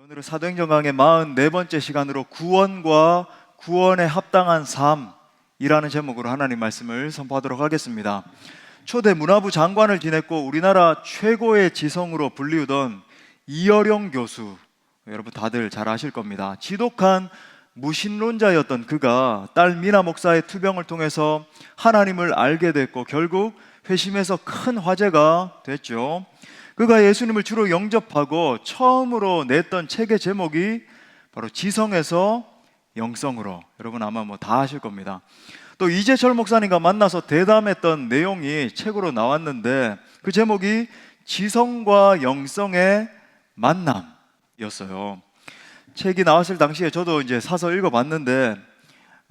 오늘은 사도행전 강의 44번째 시간으로 구원과 구원에 합당한 삶이라는 제목으로 하나님 말씀을 선포하도록 하겠습니다. 초대 문화부 장관을 지냈고 우리나라 최고의 지성으로 불리우던 이어령 교수, 여러분 다들 잘 아실 겁니다. 지독한 무신론자였던 그가 딸 미나 목사의 투병을 통해서 하나님을 알게 됐고 결국 회심해서 큰 화제가 됐죠. 그가 예수님을 주로 영접하고 처음으로 냈던 책의 제목이 바로 지성에서 영성으로, 여러분 아마 다 아실 겁니다. 또 이재철 목사님과 만나서 대담했던 내용이 책으로 나왔는데 그 제목이 지성과 영성의 만남이었어요. 책이 나왔을 당시에 저도 이제 사서 읽어봤는데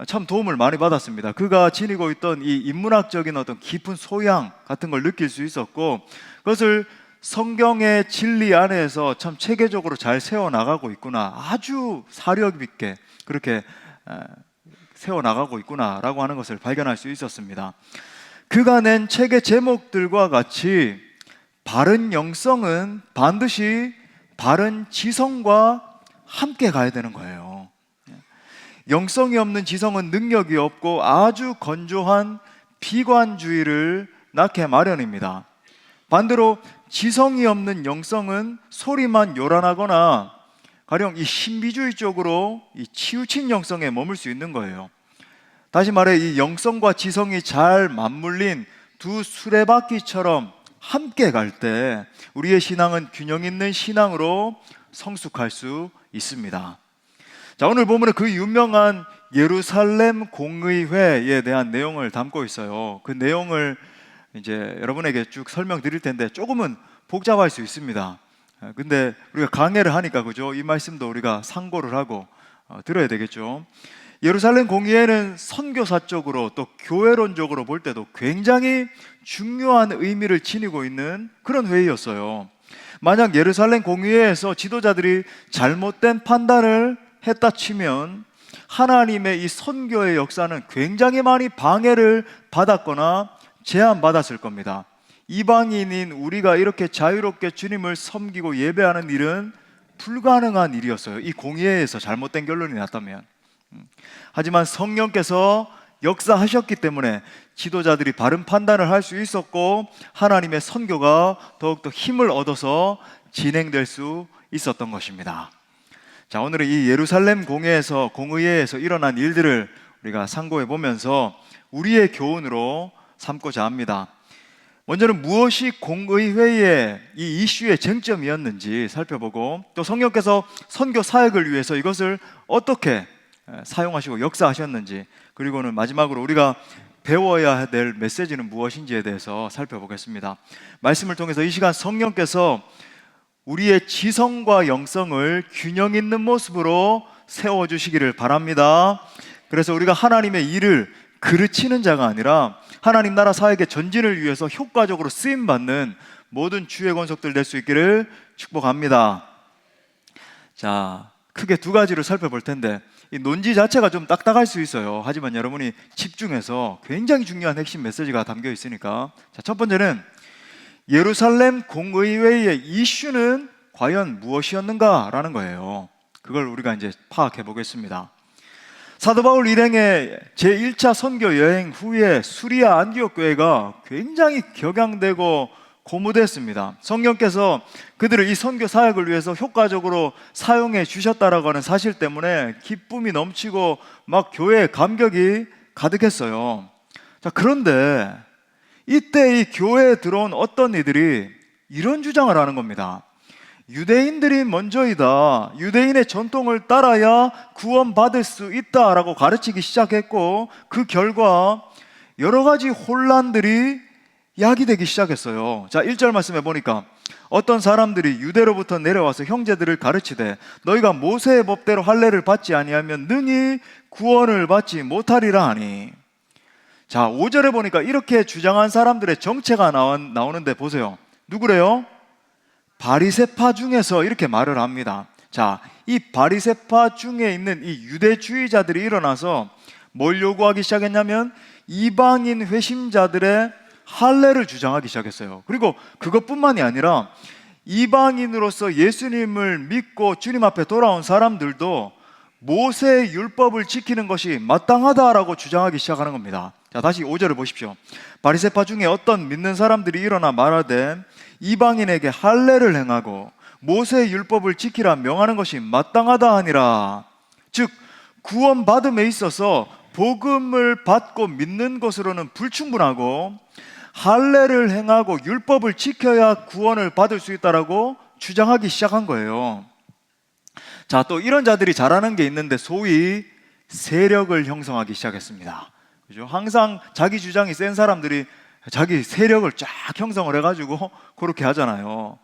참 도움을 많이 받았습니다. 그가 지니고 있던 이 인문학적인 어떤 깊은 소양 같은 걸 느낄 수 있었고 그것을 성경의 진리 안에서 참 체계적으로 잘 세워나가고 있구나, 아주 사력 있게 그렇게 세워나가고 있구나라고 하는 것을 발견할 수 있었습니다. 그가 낸 책의 제목들과 같이 바른 영성은 반드시 바른 지성과 함께 가야 되는 거예요. 영성이 없는 지성은 능력이 없고 아주 건조한 비관주의를 낳게 마련입니다. 반대로 지성이 없는 영성은 소리만 요란하거나 가령 이 신비주의 쪽으로 이 치우친 영성에 머물 수 있는 거예요. 다시 말해 이 영성과 지성이 잘 맞물린 두 수레바퀴처럼 함께 갈 때 우리의 신앙은 균형 있는 신앙으로 성숙할 수 있습니다. 자, 오늘 보면 그 유명한 예루살렘 공의회에 대한 내용을 담고 있어요. 그 내용을 이제 여러분에게 쭉 설명드릴 텐데 조금은 복잡할 수 있습니다. 근데 우리가 강해를 하니까 그죠? 이 말씀도 우리가 상고를 하고 들어야 되겠죠. 예루살렘 공의회는 선교사적으로 또 교회론적으로 볼 때도 굉장히 중요한 의미를 지니고 있는 그런 회의였어요. 만약 예루살렘 공의회에서 지도자들이 잘못된 판단을 했다 치면 하나님의 이 선교의 역사는 굉장히 많이 방해를 받았거나 제한받았을 겁니다. 이방인인 우리가 이렇게 자유롭게 주님을 섬기고 예배하는 일은 불가능한 일이었어요. 이 공의회에서 잘못된 결론이 났다면. 하지만 성령께서 역사하셨기 때문에 지도자들이 바른 판단을 할 수 있었고 하나님의 선교가 더욱더 힘을 얻어서 진행될 수 있었던 것입니다. 자, 오늘은 이 예루살렘 공의회에서 일어난 일들을 우리가 상고해 보면서 우리의 교훈으로 삼고자 합니다. 먼저는 무엇이 공의회의 이 이슈의 쟁점이었는지 살펴보고 또 성령께서 선교 사역을 위해서 이것을 어떻게 사용하시고 역사하셨는지, 그리고는 마지막으로 우리가 배워야 될 메시지는 무엇인지에 대해서 살펴보겠습니다. 말씀을 통해서 이 시간 성령께서 우리의 지성과 영성을 균형 있는 모습으로 세워주시기를 바랍니다. 그래서 우리가 하나님의 일을 그르치는 자가 아니라 하나님 나라 사역의 전진을 위해서 효과적으로 쓰임받는 모든 주의 권속들 될 수 있기를 축복합니다. 자, 크게 두 가지를 살펴볼 텐데 이 논지 자체가 좀 딱딱할 수 있어요. 하지만 여러분이 집중해서 굉장히 중요한 핵심 메시지가 담겨 있으니까. 자, 첫 번째는 예루살렘 공의회의 이슈는 과연 무엇이었는가라는 거예요. 그걸 우리가 이제 파악해 보겠습니다. 사도 바울 일행의 제1차 선교 여행 후에 수리아 안디옥 교회가 굉장히 격양되고 고무됐습니다. 성령께서 그들을 이 선교 사역을 위해서 효과적으로 사용해 주셨다라고 하는 사실 때문에 기쁨이 넘치고 막 교회에 감격이 가득했어요. 자, 그런데 이때 이 교회에 들어온 어떤 이들이 이런 주장을 하는 겁니다. 유대인들이 먼저이다, 유대인의 전통을 따라야 구원받을 수 있다라고 가르치기 시작했고 그 결과 여러 가지 혼란들이 야기되기 시작했어요. 자, 1절 말씀해 보니까 어떤 사람들이 유대로부터 내려와서 형제들을 가르치되 너희가 모세의 법대로 할례를 받지 아니하면 능히 구원을 받지 못하리라 하니. 자, 5절에 보니까 이렇게 주장한 사람들의 정체가 나오는데 보세요. 누구래요? 바리새파 중에서 이렇게 말을 합니다. 자, 이 바리새파 중에 있는 이 유대주의자들이 일어나서 뭘 요구하기 시작했냐면 이방인 회심자들의 할례를 주장하기 시작했어요. 그리고 그것뿐만이 아니라 이방인으로서 예수님을 믿고 주님 앞에 돌아온 사람들도 모세의 율법을 지키는 것이 마땅하다라고 주장하기 시작하는 겁니다. 자, 다시 5절을 보십시오. 바리새파 중에 어떤 믿는 사람들이 일어나 말하되 이방인에게 할례를 행하고 모세의 율법을 지키라 명하는 것이 마땅하다 하니라. 즉 구원받음에 있어서 복음을 받고 믿는 것으로는 불충분하고 할례를 행하고 율법을 지켜야 구원을 받을 수 있다라고 주장하기 시작한 거예요. 자, 또 이런 자들이 잘하는 게 있는데 소위 세력을 형성하기 시작했습니다. 그죠? 항상 자기 주장이 센 사람들이 자기 세력을 쫙 형성을 해가지고 그렇게 하잖아요.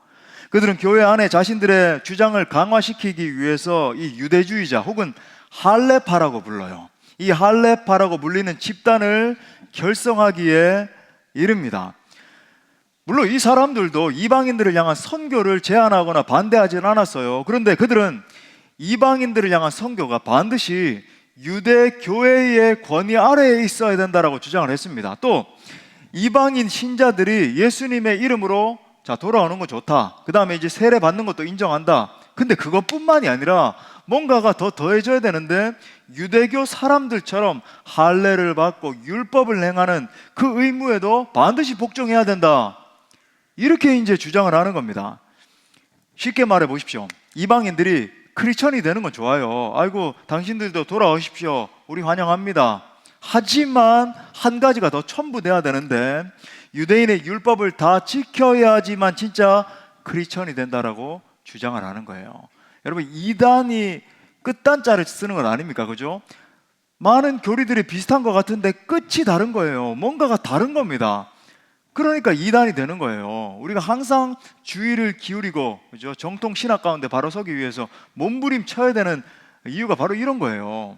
그들은 교회 안에 자신들의 주장을 강화시키기 위해서 이 유대주의자 혹은 할례파라고 불러요. 이 할례파라고 불리는 집단을 결성하기에 이릅니다. 물론 이 사람들도 이방인들을 향한 선교를 제한하거나 반대하지는 않았어요. 그런데 그들은 이방인들을 향한 선교가 반드시 유대 교회의 권위 아래에 있어야 된다라고 주장을 했습니다. 또 이방인 신자들이 예수님의 이름으로 자 돌아오는 거 좋다. 그 다음에 이제 세례 받는 것도 인정한다. 근데 그것뿐만이 아니라 뭔가가 더 더해져야 되는데 유대교 사람들처럼 할례를 받고 율법을 행하는 그 의무에도 반드시 복종해야 된다. 이렇게 이제 주장을 하는 겁니다. 쉽게 말해 보십시오. 이방인들이 크리스천이 되는 건 좋아요. 아이고 당신들도 돌아오십시오. 우리 환영합니다. 하지만 한 가지가 더 첨부돼야 되는데 유대인의 율법을 다 지켜야지만 진짜 크리스천이 된다라고 주장을 하는 거예요. 여러분 이단이 끝단자를 쓰는 건 아닙니까? 그죠? 많은 교리들이 비슷한 것 같은데 끝이 다른 거예요. 뭔가가 다른 겁니다. 그러니까 이단이 되는 거예요. 우리가 항상 주의를 기울이고 그죠? 정통 신학 가운데 바로 서기 위해서 몸부림쳐야 되는 이유가 바로 이런 거예요.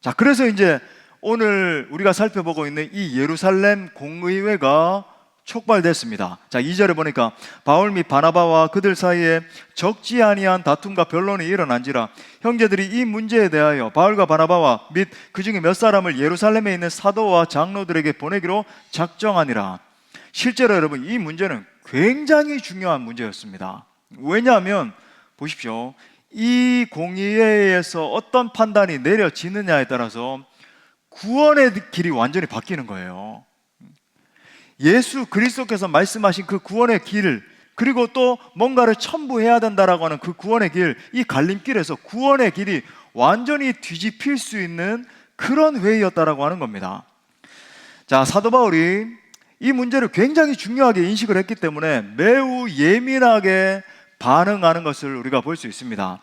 자, 그래서 이제 오늘 우리가 살펴보고 있는 이 예루살렘 공의회가 촉발됐습니다. 자, 2절에 보니까 바울 및 바나바와 그들 사이에 적지 아니한 다툼과 변론이 일어난지라 형제들이 이 문제에 대하여 바울과 바나바와 및 그 중에 몇 사람을 예루살렘에 있는 사도와 장로들에게 보내기로 작정하니라. 실제로 여러분 이 문제는 굉장히 중요한 문제였습니다. 왜냐하면 보십시오. 이 공의회에서 어떤 판단이 내려지느냐에 따라서 구원의 길이 완전히 바뀌는 거예요. 예수 그리스도께서 말씀하신 그 구원의 길, 그리고 또 뭔가를 첨부해야 된다라고 하는 그 구원의 길, 이 갈림길에서 구원의 길이 완전히 뒤집힐 수 있는 그런 회의였다라고 하는 겁니다. 자, 사도 바울이 이 문제를 굉장히 중요하게 인식을 했기 때문에 매우 예민하게 반응하는 것을 우리가 볼 수 있습니다.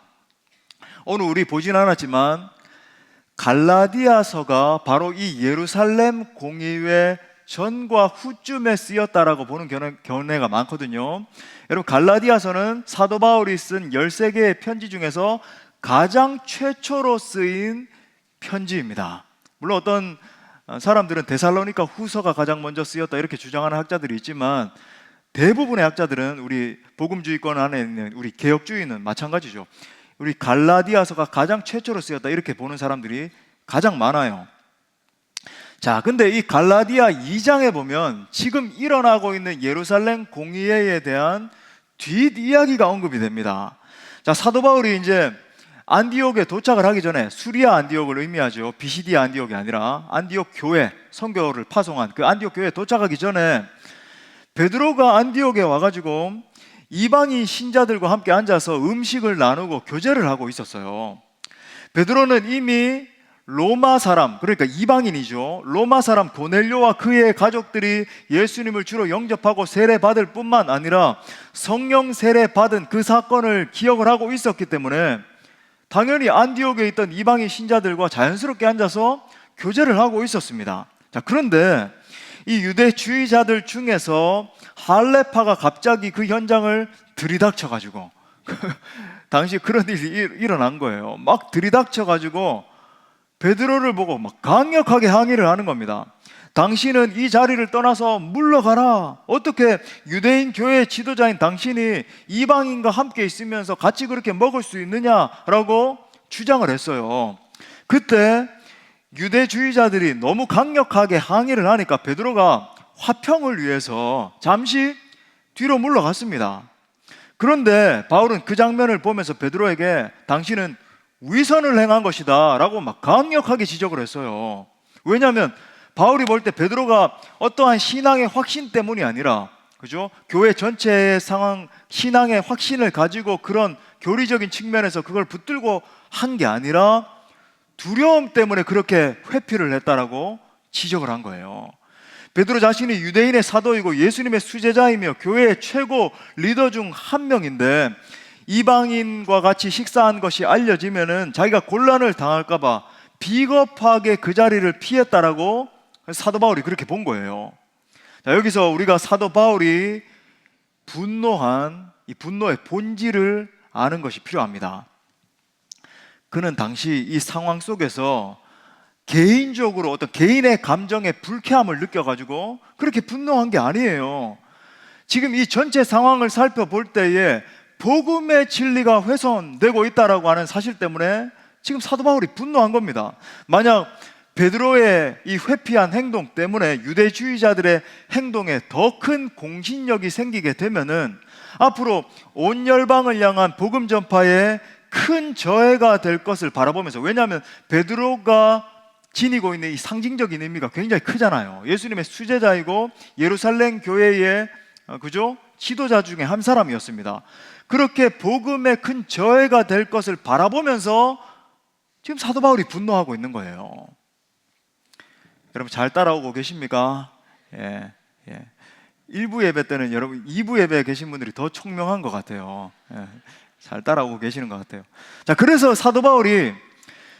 오늘 우리 보진 않았지만 갈라디아서가 바로 이 예루살렘 공의회 전과 후쯤에 쓰였다라고 보는 견해가 많거든요. 여러분 갈라디아서는 사도 바울이 쓴 13개의 편지 중에서 가장 최초로 쓰인 편지입니다. 물론 어떤 사람들은 데살로니가 후서가 가장 먼저 쓰였다 이렇게 주장하는 학자들이 있지만 대부분의 학자들은 우리 복음주의권 안에 있는 우리 개혁주의는 마찬가지죠. 우리 갈라디아서가 가장 최초로 쓰였다 이렇게 보는 사람들이 가장 많아요. 자, 근데 이 갈라디아 2장에 보면 지금 일어나고 있는 예루살렘 공의회에 대한 뒷이야기가 언급이 됩니다. 자, 사도 바울이 이제 안디옥에 도착을 하기 전에 수리아 안디옥을 의미하죠. 비시디아 안디옥이 아니라 안디옥 교회, 선교를 파송한 그 안디옥 교회에 도착하기 전에 베드로가 안디옥에 와가지고 이방인 신자들과 함께 앉아서 음식을 나누고 교제를 하고 있었어요. 베드로는 이미 로마 사람, 그러니까 이방인이죠. 로마 사람 고넬료와 그의 가족들이 예수님을 주로 영접하고 세례 받을 뿐만 아니라 성령 세례 받은 그 사건을 기억을 하고 있었기 때문에 당연히 안디옥에 있던 이방인 신자들과 자연스럽게 앉아서 교제를 하고 있었습니다. 자, 그런데 이 유대주의자들 중에서 할례파가 갑자기 그 현장을 들이닥쳐가지고 당시 그런 일이 일어난 거예요. 막 들이닥쳐가지고 베드로를 보고 막 강력하게 항의를 하는 겁니다. 당신은 이 자리를 떠나서 물러가라. 어떻게 유대인 교회 지도자인 당신이 이방인과 함께 있으면서 같이 그렇게 먹을 수 있느냐라고 주장을 했어요. 그때 유대주의자들이 너무 강력하게 항의를 하니까 베드로가 화평을 위해서 잠시 뒤로 물러갔습니다. 그런데 바울은 그 장면을 보면서 베드로에게 당신은 위선을 행한 것이다 라고 막 강력하게 지적을 했어요. 왜냐하면 바울이 볼 때 베드로가 어떠한 신앙의 확신 때문이 아니라, 그죠? 교회 전체의 상황, 신앙의 확신을 가지고 그런 교리적인 측면에서 그걸 붙들고 한 게 아니라 두려움 때문에 그렇게 회피를 했다라고 지적을 한 거예요. 베드로 자신이 유대인의 사도이고 예수님의 수제자이며 교회의 최고 리더 중 한 명인데 이방인과 같이 식사한 것이 알려지면은 자기가 곤란을 당할까봐 비겁하게 그 자리를 피했다라고 사도 바울이 그렇게 본 거예요. 자, 여기서 우리가 사도 바울이 분노한 이 분노의 본질을 아는 것이 필요합니다. 그는 당시 이 상황 속에서 개인적으로 어떤 개인의 감정의 불쾌함을 느껴가지고 그렇게 분노한 게 아니에요. 지금 이 전체 상황을 살펴볼 때에 복음의 진리가 훼손되고 있다라고 하는 사실 때문에 지금 사도 바울이 분노한 겁니다. 만약 베드로의 이 회피한 행동 때문에 유대주의자들의 행동에 더 큰 공신력이 생기게 되면은 앞으로 온 열방을 향한 복음 전파에 큰 저해가 될 것을 바라보면서, 왜냐하면 베드로가 지니고 있는 이 상징적인 의미가 굉장히 크잖아요. 예수님의 수제자이고 예루살렘 교회의 그죠? 지도자 중에 한 사람이었습니다. 그렇게 복음에 큰 저해가 될 것을 바라보면서 지금 사도 바울이 분노하고 있는 거예요. 여러분 잘 따라오고 계십니까? 예. 1부 예배 때는 여러분 2부 예배에 계신 분들이 더 총명한 것 같아요. 잘 따라오고 계시는 것 같아요. 자, 그래서 사도 바울이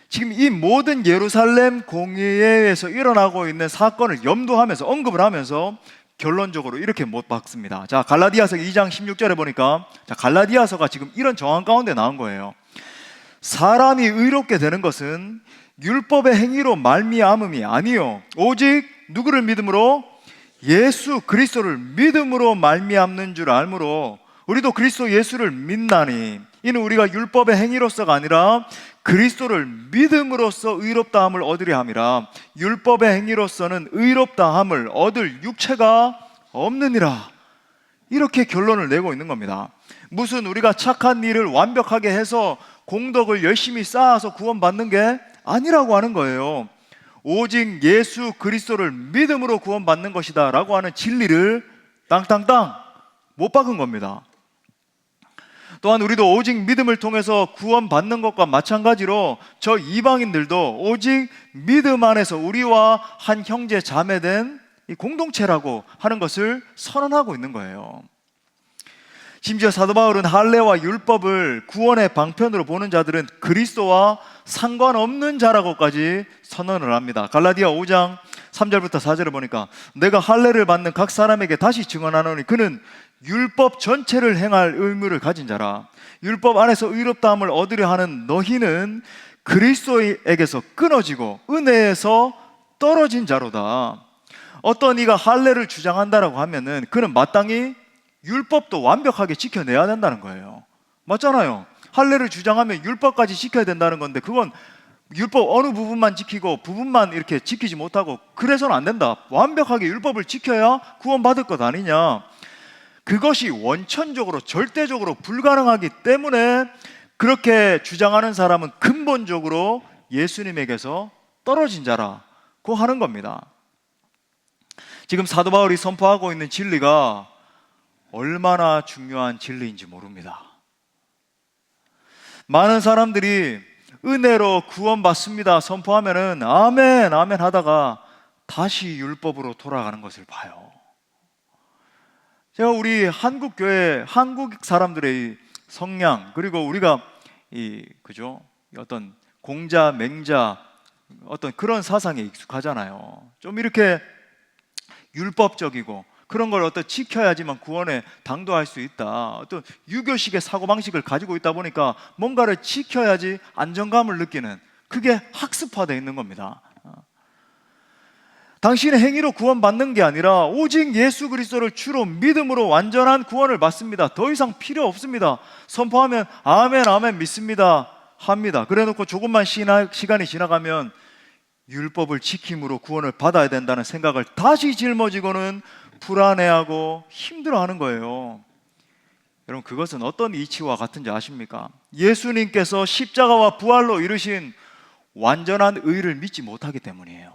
지금 이 모든 예루살렘 공회에서 일어나고 있는 사건을 염두하면서 언급을 하면서 결론적으로 이렇게 못 박습니다. 자, 갈라디아서 2장 16절에 보니까, 자, 갈라디아서가 지금 이런 정황 가운데 나온 거예요. 사람이 의롭게 되는 것은 율법의 행위로 말미암음이 아니요 오직 누구를 믿음으로? 예수 그리스도를 믿음으로 말미암는 줄 알므로 우리도 그리스도 예수를 믿나니 이는 우리가 율법의 행위로서가 아니라 그리스도를 믿음으로써 의롭다함을 얻으려 함이라. 율법의 행위로서는 의롭다함을 얻을 육체가 없느니라. 이렇게 결론을 내고 있는 겁니다. 무슨 우리가 착한 일을 완벽하게 해서 공덕을 열심히 쌓아서 구원받는 게 아니라고 하는 거예요. 오직 예수 그리스도를 믿음으로 구원받는 것이다 라고 하는 진리를 땅땅땅 못 박은 겁니다. 또한 우리도 오직 믿음을 통해서 구원받는 것과 마찬가지로 저 이방인들도 오직 믿음 안에서 우리와 한 형제 자매된 이 공동체라고 하는 것을 선언하고 있는 거예요. 심지어 사도 바울은 할례와 율법을 구원의 방편으로 보는 자들은 그리스도와 상관없는 자라고까지 선언을 합니다. 갈라디아 5장 3절부터 4절을 보니까 내가 할례를 받는 각 사람에게 다시 증언하노니 그는 율법 전체를 행할 의무를 가진 자라. 율법 안에서 의롭다함을 얻으려 하는 너희는 그리스도에게서 끊어지고 은혜에서 떨어진 자로다. 어떤 이가 할례를 주장한다라고 하면은 그는 마땅히 율법도 완벽하게 지켜내야 된다는 거예요. 맞잖아요. 할례를 주장하면 율법까지 지켜야 된다는 건데 그건 율법 어느 부분만 지키고 부분만 이렇게 지키지 못하고 그래서는 안 된다. 완벽하게 율법을 지켜야 구원받을 것 아니냐. 그것이 원천적으로 절대적으로 불가능하기 때문에 그렇게 주장하는 사람은 근본적으로 예수님에게서 떨어진 자라고 하는 겁니다. 지금 사도 바울이 선포하고 있는 진리가 얼마나 중요한 진리인지 모릅니다. 많은 사람들이 은혜로 구원받습니다 선포하면은 아멘 아멘 하다가 다시 율법으로 돌아가는 것을 봐요. 제가 우리 한국 교회 한국 사람들의 성향 그리고 우리가 그죠? 어떤 공자 맹자 어떤 그런 사상에 익숙하잖아요. 좀 이렇게 율법적이고 그런 걸 어떤 지켜야지만 구원에 당도할 수 있다. 어떤 유교식의 사고방식을 가지고 있다 보니까 뭔가를 지켜야지 안정감을 느끼는 그게 학습화되어 있는 겁니다. 당신의 행위로 구원받는 게 아니라 오직 예수 그리스도를 주로 믿음으로 완전한 구원을 받습니다. 더 이상 필요 없습니다. 선포하면 아멘 아멘 믿습니다 합니다. 그래놓고 조금만 시간이 지나가면 율법을 지킴으로 구원을 받아야 된다는 생각을 다시 짊어지고는 불안해하고 힘들어하는 거예요. 여러분, 그것은 어떤 이치와 같은지 아십니까? 예수님께서 십자가와 부활로 이루신 완전한 의를 믿지 못하기 때문이에요.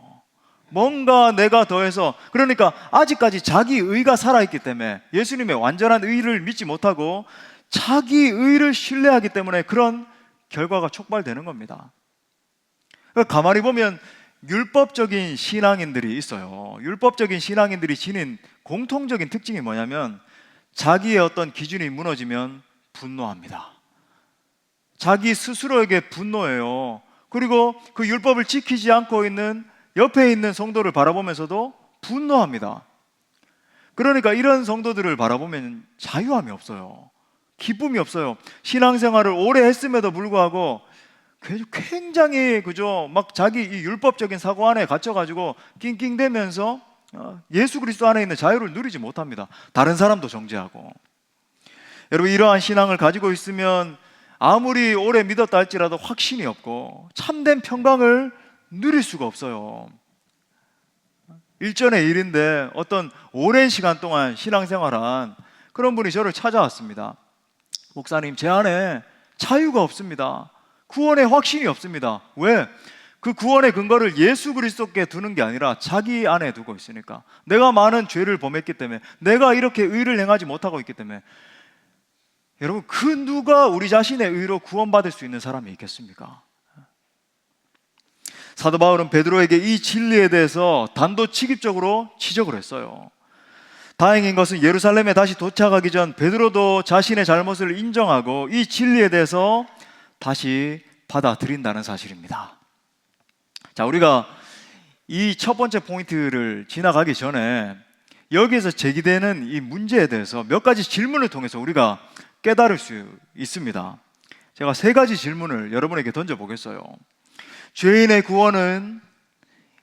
뭔가 내가 더해서, 그러니까 아직까지 자기 의가 살아있기 때문에, 예수님의 완전한 의를 믿지 못하고 자기 의를 신뢰하기 때문에 그런 결과가 촉발되는 겁니다. 그러니까 가만히 보면 율법적인 신앙인들이 있어요. 율법적인 신앙인들이 지닌 공통적인 특징이 뭐냐면, 자기의 어떤 기준이 무너지면 분노합니다. 자기 스스로에게 분노해요. 그리고 그 율법을 지키지 않고 있는 옆에 있는 성도를 바라보면서도 분노합니다. 그러니까 이런 성도들을 바라보면 자유함이 없어요. 기쁨이 없어요. 신앙생활을 오래 했음에도 불구하고 굉장히 막 자기 이 율법적인 사고 안에 갇혀가지고 낑낑대면서 예수 그리스도 안에 있는 자유를 누리지 못합니다. 다른 사람도 정죄하고. 여러분, 이러한 신앙을 가지고 있으면 아무리 오래 믿었다 할지라도 확신이 없고 참된 평강을 누릴 수가 없어요. 일전의 일인데 어떤 오랜 시간 동안 신앙생활한 그런 분이 저를 찾아왔습니다. 목사님, 제 안에 자유가 없습니다. 구원의 확신이 없습니다. 왜? 그 구원의 근거를 예수 그리스도께 두는 게 아니라 자기 안에 두고 있으니까. 내가 많은 죄를 범했기 때문에, 내가 이렇게 의를 행하지 못하고 있기 때문에. 여러분, 그 누가 우리 자신의 의로 구원받을 수 있는 사람이 있겠습니까? 사도 바울은 베드로에게 이 진리에 대해서 단도직입적으로 지적을 했어요. 다행인 것은 예루살렘에 다시 도착하기 전 베드로도 자신의 잘못을 인정하고 이 진리에 대해서 다시 받아들인다는 사실입니다. 자, 우리가 이 첫 번째 포인트를 지나가기 전에 여기에서 제기되는 이 문제에 대해서 몇 가지 질문을 통해서 우리가 깨달을 수 있습니다. 제가 세 가지 질문을 여러분에게 던져보겠어요. 죄인의 구원은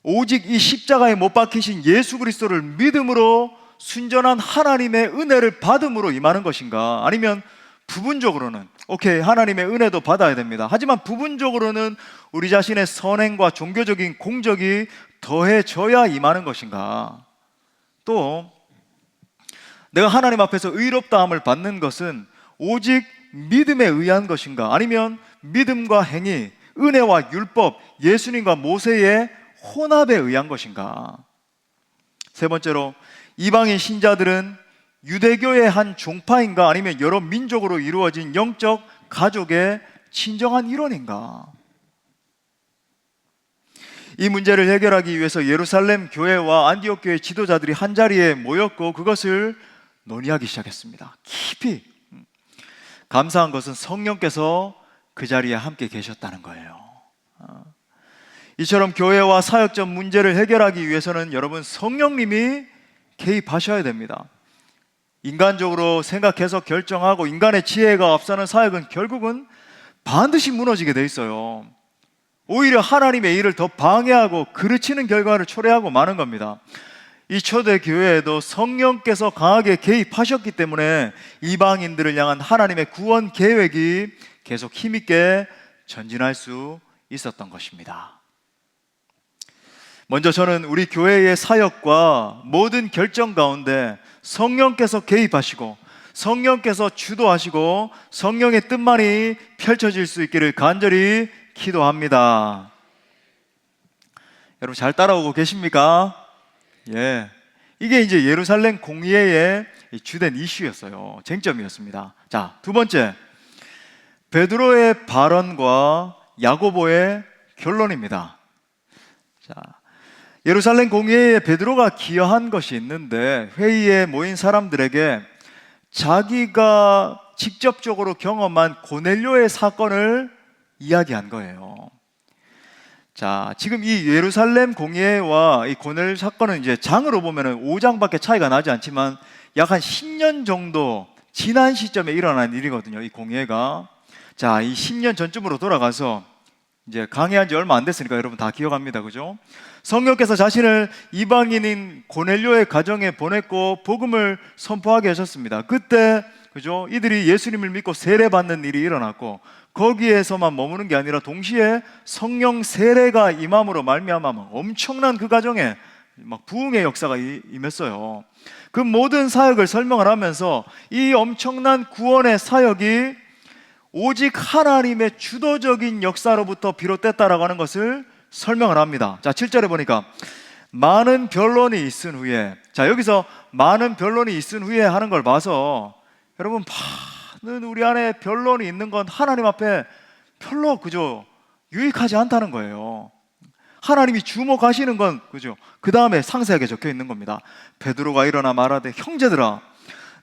오직 이 십자가에 못 박히신 예수 그리스도를 믿음으로 순전한 하나님의 은혜를 받음으로 임하는 것인가? 아니면 부분적으로는, 오케이, 하나님의 은혜도 받아야 됩니다. 하지만 부분적으로는 우리 자신의 선행과 종교적인 공적이 더해져야 임하는 것인가? 또 내가 하나님 앞에서 의롭다함을 받는 것은 오직 믿음에 의한 것인가? 아니면 믿음과 행위, 은혜와 율법, 예수님과 모세의 혼합에 의한 것인가? 세 번째로, 이방인 신자들은 유대교의 한 종파인가? 아니면 여러 민족으로 이루어진 영적 가족의 친정한 일원인가? 이 문제를 해결하기 위해서 예루살렘 교회와 안디옥 교회 지도자들이 한자리에 모였고 그것을 논의하기 시작했습니다. 깊이. 감사한 것은 성령께서 그 자리에 함께 계셨다는 거예요. 이처럼 교회와 사역적 문제를 해결하기 위해서는 여러분, 성령님이 개입하셔야 됩니다. 인간적으로 생각해서 결정하고 인간의 지혜가 앞서는 사역은 결국은 반드시 무너지게 돼 있어요. 오히려 하나님의 일을 더 방해하고 그르치는 결과를 초래하고 마는 겁니다. 이 초대 교회에도 성령께서 강하게 개입하셨기 때문에 이방인들을 향한 하나님의 구원 계획이 계속 힘있게 전진할 수 있었던 것입니다. 먼저 저는 우리 교회의 사역과 모든 결정 가운데 성령께서 개입하시고 성령께서 주도하시고 성령의 뜻만이 펼쳐질 수 있기를 간절히 기도합니다. 여러분, 잘 따라오고 계십니까? 예. 이게 이제 예루살렘 공의회의 주된 이슈였어요. 쟁점이었습니다. 자, 두 번째, 베드로의 발언과 야고보의 결론입니다. 자, 예루살렘 공의회에 베드로가 기여한 것이 있는데 회의에 모인 사람들에게 자기가 직접적으로 경험한 고넬료의 사건을 이야기한 거예요. 자, 지금 이 예루살렘 공의회와 이 고넬 사건은 이제 장으로 보면은 5장밖에 차이가 나지 않지만 약 한 10년 정도 지난 시점에 일어난 일이거든요, 이 공의회가. 자, 이 10년 전쯤으로 돌아가서 이제 강해한 지 얼마 안 됐으니까 여러분 다 기억합니다, 그죠? 성령께서 자신을 이방인인 고넬료의 가정에 보냈고 복음을 선포하게 하셨습니다. 그때 그죠? 이들이 예수님을 믿고 세례받는 일이 일어났고 거기에서만 머무는 게 아니라 동시에 성령 세례가 임함으로 말미암아 엄청난 그 가정에 막 부흥의 역사가 임했어요. 그 모든 사역을 설명을 하면서 이 엄청난 구원의 사역이 오직 하나님의 주도적인 역사로부터 비롯됐다라고 하는 것을 설명을 합니다. 자, 7절에 보니까 많은 변론이 있은 후에, 자, 여기서 많은 변론이 있은 후에 하는 걸 봐서 여러분, 많은 우리 안에 변론이 있는 건 하나님 앞에 별로 그저 유익하지 않다는 거예요. 하나님이 주목하시는 건 그죠? 그 다음에 상세하게 적혀 있는 겁니다. 베드로가 일어나 말하되 형제들아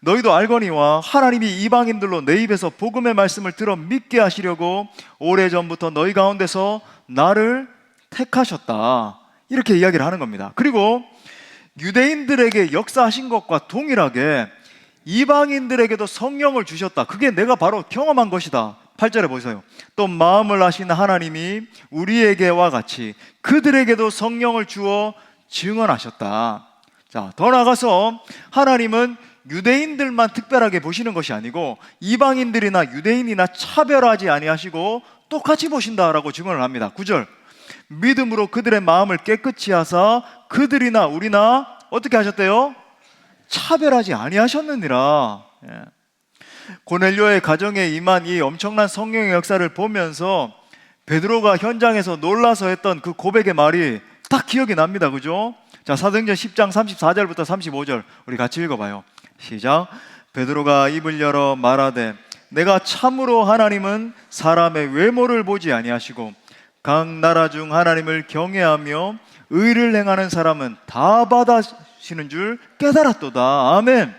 너희도 알거니와 하나님이 이방인들로 내 입에서 복음의 말씀을 들어 믿게 하시려고 오래전부터 너희 가운데서 나를 택하셨다, 이렇게 이야기를 하는 겁니다. 그리고 유대인들에게 역사하신 것과 동일하게 이방인들에게도 성령을 주셨다. 그게 내가 바로 경험한 것이다. 8절에 보세요. 또 마음을 아시는 하나님이 우리에게와 같이 그들에게도 성령을 주어 증언하셨다. 자, 더 나아가서 하나님은 유대인들만 특별하게 보시는 것이 아니고 이방인들이나 유대인이나 차별하지 아니하시고 똑같이 보신다라고 증언을 합니다. 9절, 믿음으로 그들의 마음을 깨끗이 하사 그들이나 우리나 어떻게 하셨대요? 차별하지 아니하셨느니라. 고넬료의 가정에 임한 이 엄청난 성령의 역사를 보면서 베드로가 현장에서 놀라서 했던 그 고백의 말이 딱 기억이 납니다. 그죠? 자, 사도행전 10장 34절부터 35절 우리 같이 읽어봐요. 시작. 베드로가 입을 열어 말하되 내가 참으로 하나님은 사람의 외모를 보지 아니하시고 각 나라 중 하나님을 경외하며 의를 행하는 사람은 다 받아시는 줄 깨달았도다. 아멘.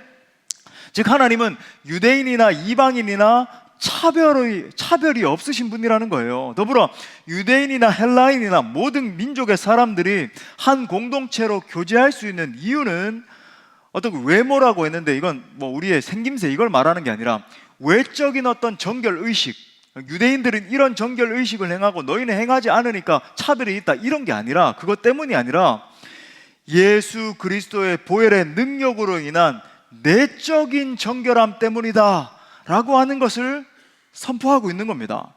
즉 하나님은 유대인이나 이방인이나 차별이 없으신 분이라는 거예요. 더불어 유대인이나 헬라인이나 모든 민족의 사람들이 한 공동체로 교제할 수 있는 이유는 어떤 외모라고 했는데 이건 뭐 우리의 생김새 이걸 말하는 게 아니라 외적인 어떤 정결의식, 유대인들은 이런 정결의식을 행하고 너희는 행하지 않으니까 차별이 있다, 이런 게 아니라, 그것 때문이 아니라 예수 그리스도의 보혈의 능력으로 인한 내적인 정결함 때문이다 라고 하는 것을 선포하고 있는 겁니다.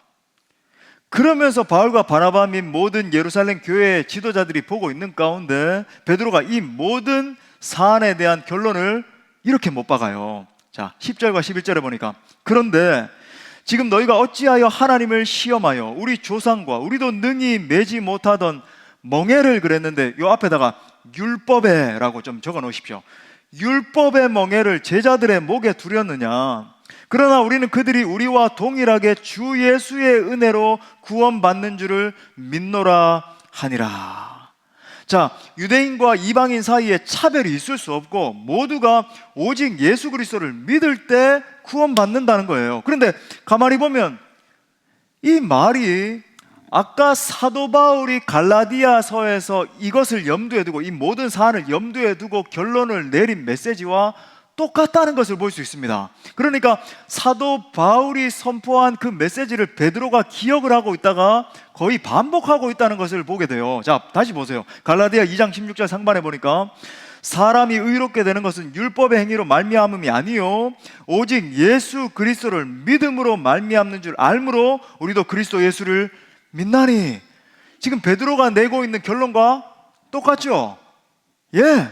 그러면서 바울과 바나바 및 모든 예루살렘 교회의 지도자들이 보고 있는 가운데 베드로가 이 모든 사안에 대한 결론을 이렇게 못 박아요. 자, 10절과 11절에 보니까 그런데 지금 너희가 어찌하여 하나님을 시험하여 우리 조상과 우리도 능히 매지 못하던 멍에를, 그랬는데 요 앞에다가 율법에 라고 좀 적어 놓으십시오. 율법의 멍에를 제자들의 목에 두렸느냐. 그러나 우리는 그들이 우리와 동일하게 주 예수의 은혜로 구원받는 줄을 믿노라 하니라. 자, 유대인과 이방인 사이에 차별이 있을 수 없고 모두가 오직 예수 그리스도를 믿을 때 구원받는다는 거예요. 그런데 가만히 보면 이 말이 아까 사도 바울이 갈라디아서에서 이것을 염두에 두고 이 모든 사안을 염두에 두고 결론을 내린 메시지와 똑같다는 것을 볼 수 있습니다. 그러니까 사도 바울이 선포한 그 메시지를 베드로가 기억을 하고 있다가 거의 반복하고 있다는 것을 보게 돼요. 자, 다시 보세요. 갈라디아 2장 16절 상반에 보니까 사람이 의롭게 되는 것은 율법의 행위로 말미암음이 아니요 오직 예수 그리스도를 믿음으로 말미암는 줄 알므로 우리도 그리스도 예수를 믿나니. 지금 베드로가 내고 있는 결론과 똑같죠? 예.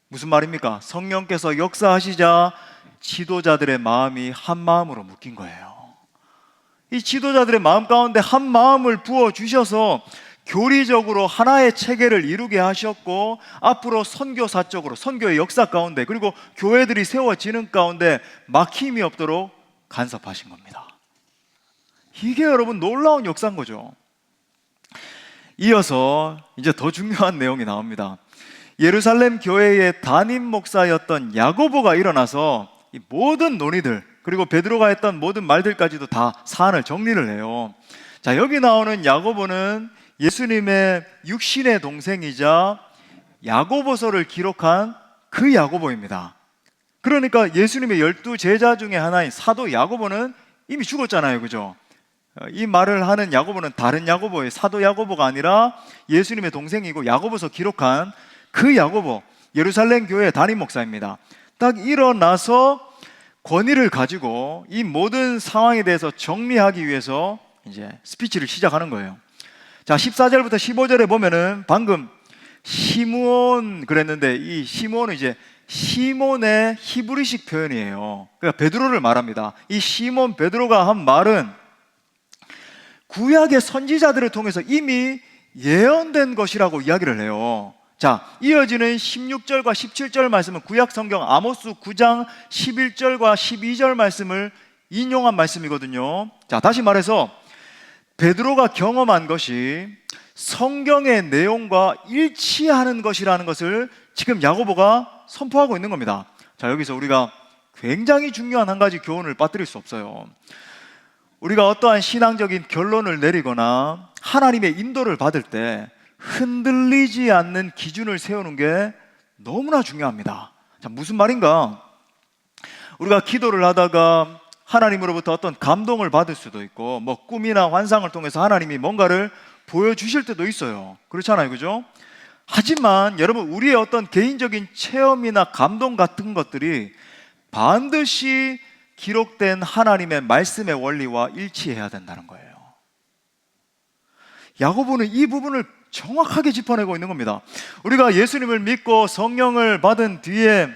무슨 말입니까? 성령께서 역사하시자 지도자들의 마음이 한 마음으로 묶인 거예요. 이 지도자들의 마음 가운데 한 마음을 부어주셔서 교리적으로 하나의 체계를 이루게 하셨고 앞으로 선교사적으로 선교의 역사 가운데 그리고 교회들이 세워지는 가운데 막힘이 없도록 간섭하신 겁니다. 이게 여러분 놀라운 역사인 거죠. 이어서 이제 더 중요한 내용이 나옵니다. 예루살렘 교회의 담임 목사였던 야고보가 일어나서 이 모든 논의들 그리고 베드로가 했던 모든 말들까지도 다 사안을 정리를 해요. 자, 여기 나오는 야고보는 예수님의 육신의 동생이자 야고보서를 기록한 그 야고보입니다. 그러니까 예수님의 12 제자 중에 하나인 사도 야고보는 이미 죽었잖아요. 그죠? 이 말을 하는 야고보는 다른 야고보예요. 사도 야고보가 아니라 예수님의 동생이고 야고보서 기록한 그 야고보, 예루살렘 교회 담임 목사입니다. 딱 일어나서 권위를 가지고 이 모든 상황에 대해서 정리하기 위해서 이제 스피치를 시작하는 거예요. 자, 14절부터 15절에 보면은 방금 시므온 그랬는데 이 시므온은 이제 시몬의 히브리식 표현이에요. 그러니까 베드로를 말합니다. 이 시몬 베드로가 한 말은 구약의 선지자들을 통해서 이미 예언된 것이라고 이야기를 해요. 자, 이어지는 16절과 17절 말씀은 구약 성경 아모스 9장 11절과 12절 말씀을 인용한 말씀이거든요. 자, 다시 말해서 베드로가 경험한 것이 성경의 내용과 일치하는 것이라는 것을 지금 야고보가 선포하고 있는 겁니다. 자, 여기서 우리가 굉장히 중요한 한 가지 교훈을 빠뜨릴 수 없어요. 우리가 어떠한 신앙적인 결론을 내리거나 하나님의 인도를 받을 때 흔들리지 않는 기준을 세우는 게 너무나 중요합니다. 자, 무슨 말인가? 우리가 기도를 하다가 하나님으로부터 어떤 감동을 받을 수도 있고 뭐 꿈이나 환상을 통해서 하나님이 뭔가를 보여주실 때도 있어요. 그렇잖아요, 그죠? 하지만 여러분, 우리의 어떤 개인적인 체험이나 감동 같은 것들이 반드시 기록된 하나님의 말씀의 원리와 일치해야 된다는 거예요. 야고보는 이 부분을 정확하게 짚어내고 있는 겁니다. 우리가 예수님을 믿고 성령을 받은 뒤에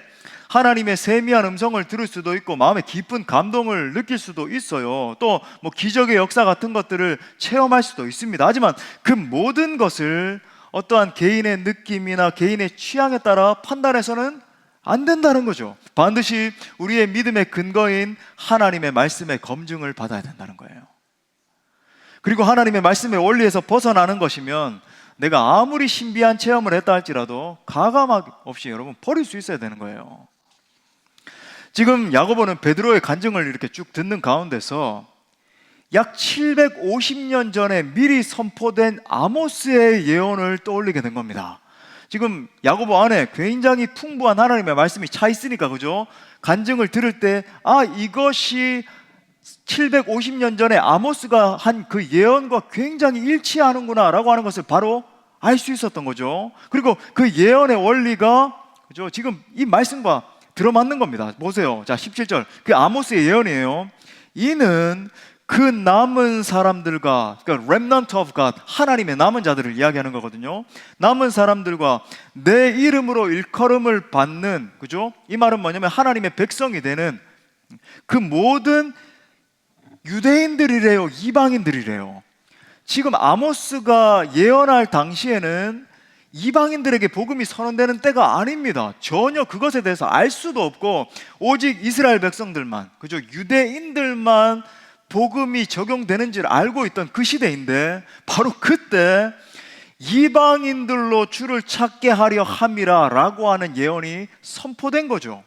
하나님의 세미한 음성을 들을 수도 있고 마음에 깊은 감동을 느낄 수도 있어요. 또 뭐 기적의 역사 같은 것들을 체험할 수도 있습니다. 하지만 그 모든 것을 어떠한 개인의 느낌이나 개인의 취향에 따라 판단해서는 안 된다는 거죠. 반드시 우리의 믿음의 근거인 하나님의 말씀의 검증을 받아야 된다는 거예요. 그리고 하나님의 말씀의 원리에서 벗어나는 것이면 내가 아무리 신비한 체험을 했다 할지라도 가감 없이 여러분 버릴 수 있어야 되는 거예요. 지금 야고보는 베드로의 간증을 이렇게 쭉 듣는 가운데서 약 750년 전에 미리 선포된 아모스의 예언을 떠올리게 된 겁니다. 지금 야고보 안에 굉장히 풍부한 하나님의 말씀이 차 있으니까, 그죠? 간증을 들을 때 이것이 750년 전에 아모스가 한 그 예언과 굉장히 일치하는구나 라고 하는 것을 바로 알 수 있었던 거죠. 그리고 그 예언의 원리가, 그죠? 지금 이 말씀과 들어맞는 겁니다. 보세요. 자, 17절. 그 아모스의 예언이에요. 이는 그 남은 사람들과, 그러니까 remnant of God, 하나님의 남은 자들을 이야기하는 거거든요. 남은 사람들과 내 이름으로 일컬음을 받는, 그죠? 이 말은 뭐냐면 하나님의 백성이 되는 그 모든 유대인들이래요, 이방인들이래요. 지금 아모스가 예언할 당시에는 이방인들에게 복음이 선언되는 때가 아닙니다. 전혀 그것에 대해서 알 수도 없고 오직 이스라엘 백성들만, 그죠? 유대인들만 복음이 적용되는 줄 알고 있던 그 시대인데 바로 그때 이방인들로 주를 찾게 하려 함이라 라고 하는 예언이 선포된 거죠.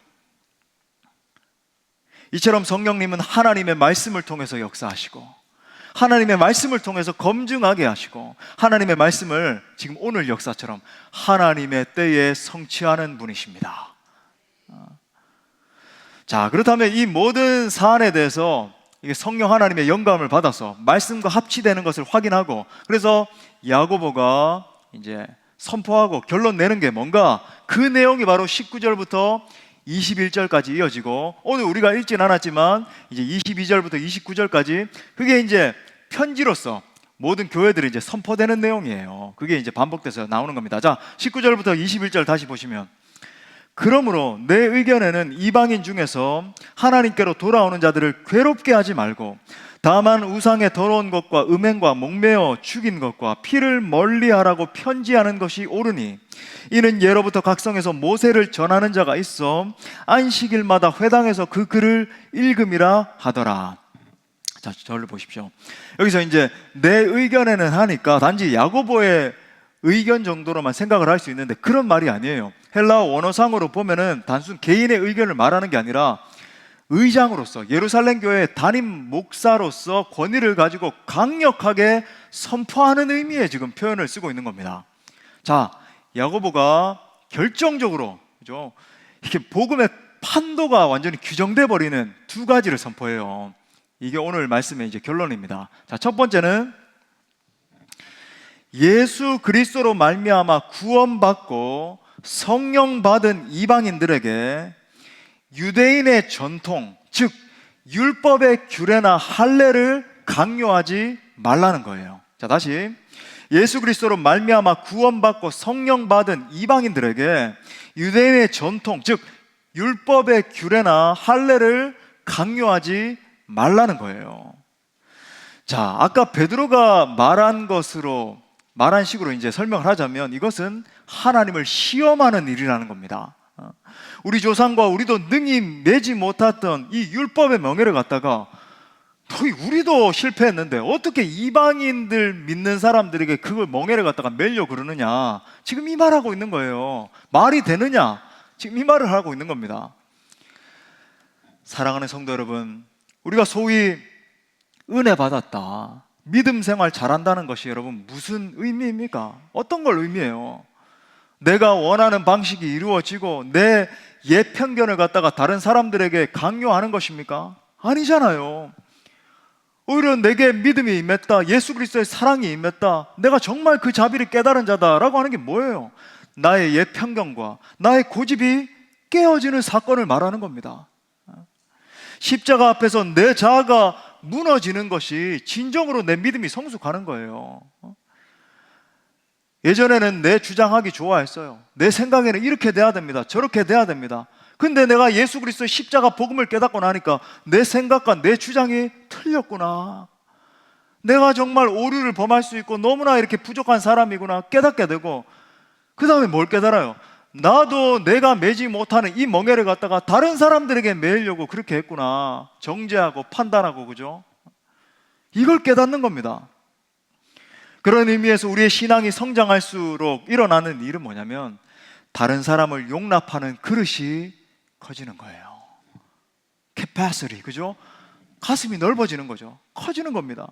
이처럼 성령님은 하나님의 말씀을 통해서 역사하시고 하나님의 말씀을 통해서 검증하게 하시고 하나님의 말씀을 지금 오늘 역사처럼 하나님의 때에 성취하는 분이십니다. 자, 그렇다면 이 모든 사안에 대해서 이게 성령 하나님의 영감을 받아서 말씀과 합치되는 것을 확인하고, 그래서 야고보가 이제 선포하고 결론 내는 게 뭔가, 그 내용이 바로 19절부터 21절까지 이어지고, 오늘 우리가 읽진 않았지만 이제 22절부터 29절까지 그게 이제 편지로서 모든 교회들이 이제 선포되는 내용이에요. 그게 이제 반복돼서 나오는 겁니다. 자, 19절부터 21절 다시 보시면, 그러므로 내 의견에는 이방인 중에서 하나님께로 돌아오는 자들을 괴롭게 하지 말고 다만 우상의 더러운 것과 음행과 목매어 죽인 것과 피를 멀리하라고 편지하는 것이 옳으니, 이는 예로부터 각성에서 모세를 전하는 자가 있어 안식일마다 회당에서 그 글을 읽음이라 하더라. 자, 저를 보십시오. 여기서 이제 내 의견에는 하니까 단지 야고보의 의견 정도로만 생각을 할 수 있는데 그런 말이 아니에요. 헬라어 원어상으로 보면은 단순 개인의 의견을 말하는 게 아니라 의장으로서, 예루살렘 교회의 담임 목사로서 권위를 가지고 강력하게 선포하는 의미의 지금 표현을 쓰고 있는 겁니다. 자, 야고보가 결정적으로, 그죠? 이렇게 복음의 판도가 완전히 규정돼 버리는 두 가지를 선포해요. 이게 오늘 말씀의 이제 결론입니다. 자, 첫 번째는 예수 그리스도로 말미암아 구원받고 성령 받은 이방인들에게 유대인의 전통, 즉 율법의 규례나 할례를 강요하지 말라는 거예요. 자, 다시 예수 그리스도로 말미암아 구원받고 성령 받은 이방인들에게 유대인의 전통, 즉 율법의 규례나 할례를 강요하지 말라는 거예요. 자, 아까 베드로가 말한 식으로 이제 설명을 하자면 이것은 하나님을 시험하는 일이라는 겁니다. 우리 조상과 우리도 능히 매지 못했던 이 율법의 명예를 갖다가 우리도 실패했는데 어떻게 이방인들 믿는 사람들에게 그걸 멍에를 갖다가 매려 그러느냐, 지금 이 말하고 있는 거예요. 말이 되느냐, 지금 이 말을 하고 있는 겁니다. 사랑하는 성도 여러분, 우리가 소위 은혜 받았다, 믿음 생활 잘한다는 것이 여러분 무슨 의미입니까? 어떤 걸 의미해요? 내가 원하는 방식이 이루어지고 내 옛 편견을 갖다가 다른 사람들에게 강요하는 것입니까? 아니잖아요. 오히려 내게 믿음이 임했다, 예수 그리스도의 사랑이 임했다, 내가 정말 그 자비를 깨달은 자다라고 하는 게 뭐예요? 나의 옛 편견과 나의 고집이 깨어지는 사건을 말하는 겁니다. 십자가 앞에서 내 자아가 무너지는 것이 진정으로 내 믿음이 성숙하는 거예요. 예전에는 내 주장하기 좋아했어요. 내 생각에는 이렇게 돼야 됩니다, 저렇게 돼야 됩니다. 근데 내가 예수 그리스도의 십자가 복음을 깨닫고 나니까 내 생각과 내 주장이 틀렸구나, 내가 정말 오류를 범할 수 있고 너무나 이렇게 부족한 사람이구나 깨닫게 되고, 그 다음에 뭘 깨달아요? 나도 내가 매지 못하는 이 멍에를 갖다가 다른 사람들에게 매려고 그렇게 했구나, 정죄하고 판단하고, 그죠? 이걸 깨닫는 겁니다. 그런 의미에서 우리의 신앙이 성장할수록 일어나는 일은 뭐냐면 다른 사람을 용납하는 그릇이 커지는 거예요. capacity, 그죠? 가슴이 넓어지는 거죠. 커지는 겁니다.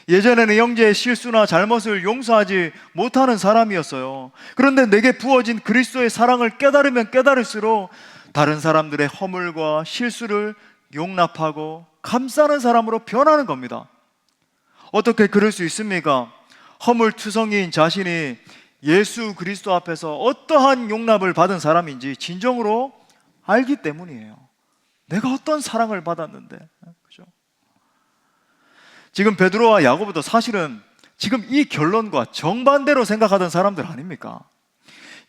예전에는 형제의 실수나 잘못을 용서하지 못하는 사람이었어요. 그런데 내게 부어진 그리스도의 사랑을 깨달으면 깨달을수록 다른 사람들의 허물과 실수를 용납하고 감싸는 사람으로 변하는 겁니다. 어떻게 그럴 수 있습니까? 허물투성이인 자신이 예수 그리스도 앞에서 어떠한 용납을 받은 사람인지 진정으로 알기 때문이에요. 내가 어떤 사랑을 받았는데, 그죠? 지금 베드로와 야고보도 사실은 지금 이 결론과 정반대로 생각하던 사람들 아닙니까?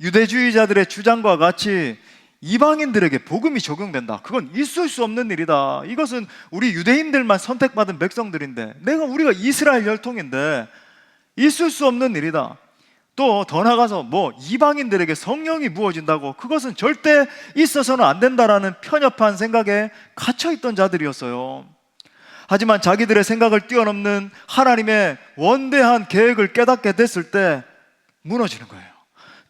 유대주의자들의 주장과 같이 이방인들에게 복음이 적용된다, 그건 있을 수 없는 일이다, 이것은 우리 유대인들만 선택받은 백성들인데, 우리가 이스라엘 혈통인데 있을 수 없는 일이다. 또 더 나아가서 이방인들에게 성령이 부어진다고, 그것은 절대 있어서는 안 된다라는 편협한 생각에 갇혀있던 자들이었어요. 하지만 자기들의 생각을 뛰어넘는 하나님의 원대한 계획을 깨닫게 됐을 때 무너지는 거예요.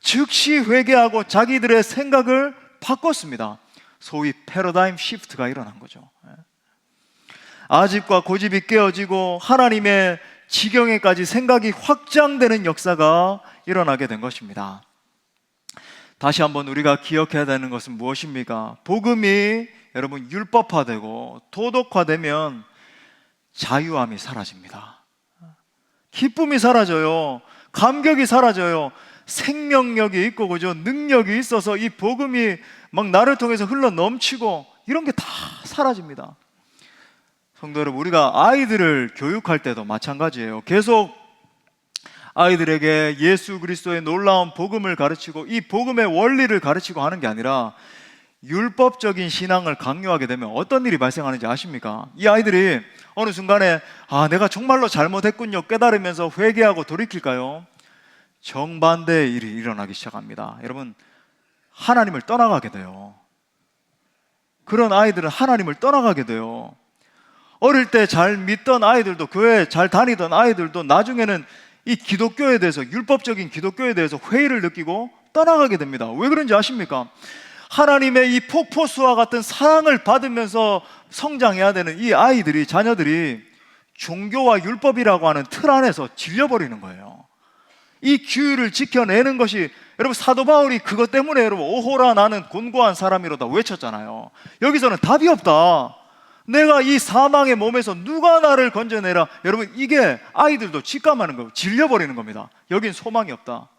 즉시 회개하고 자기들의 생각을 바꿨습니다. 소위 패러다임 시프트가 일어난 거죠. 아집과 고집이 깨어지고 하나님의 지경에까지 생각이 확장되는 역사가 일어나게 된 것입니다. 다시 한번 우리가 기억해야 되는 것은 무엇입니까? 복음이 여러분 율법화되고 도덕화되면 자유함이 사라집니다. 기쁨이 사라져요. 감격이 사라져요. 생명력이 있고, 그죠? 능력이 있어서 이 복음이 막 나를 통해서 흘러 넘치고, 이런 게 다 사라집니다. 성도 여러분, 우리가 아이들을 교육할 때도 마찬가지예요. 계속 아이들에게 예수 그리스도의 놀라운 복음을 가르치고 이 복음의 원리를 가르치고 하는 게 아니라 율법적인 신앙을 강요하게 되면 어떤 일이 발생하는지 아십니까? 이 아이들이 어느 순간에 내가 정말로 잘못했군요 깨달으면서 회개하고 돌이킬까요? 정반대의 일이 일어나기 시작합니다. 여러분, 하나님을 떠나가게 돼요. 그런 아이들은 하나님을 떠나가게 돼요. 어릴 때 잘 믿던 아이들도, 교회 잘 다니던 아이들도 나중에는 이 기독교에 대해서, 율법적인 기독교에 대해서 회의를 느끼고 떠나가게 됩니다. 왜 그런지 아십니까? 하나님의 이 폭포수와 같은 사랑을 받으면서 성장해야 되는 이 아이들이, 자녀들이 종교와 율법이라고 하는 틀 안에서 질려버리는 거예요. 이 규율을 지켜내는 것이, 여러분 사도 바울이 그것 때문에 여러분 오호라 나는 곤고한 사람이로다 외쳤잖아요. 여기서는 답이 없다, 내가 이 사망의 몸에서 누가 나를 건져내라. 여러분, 이게 아이들도 직감하는 거예요. 질려버리는 겁니다. 여긴 소망이 없다.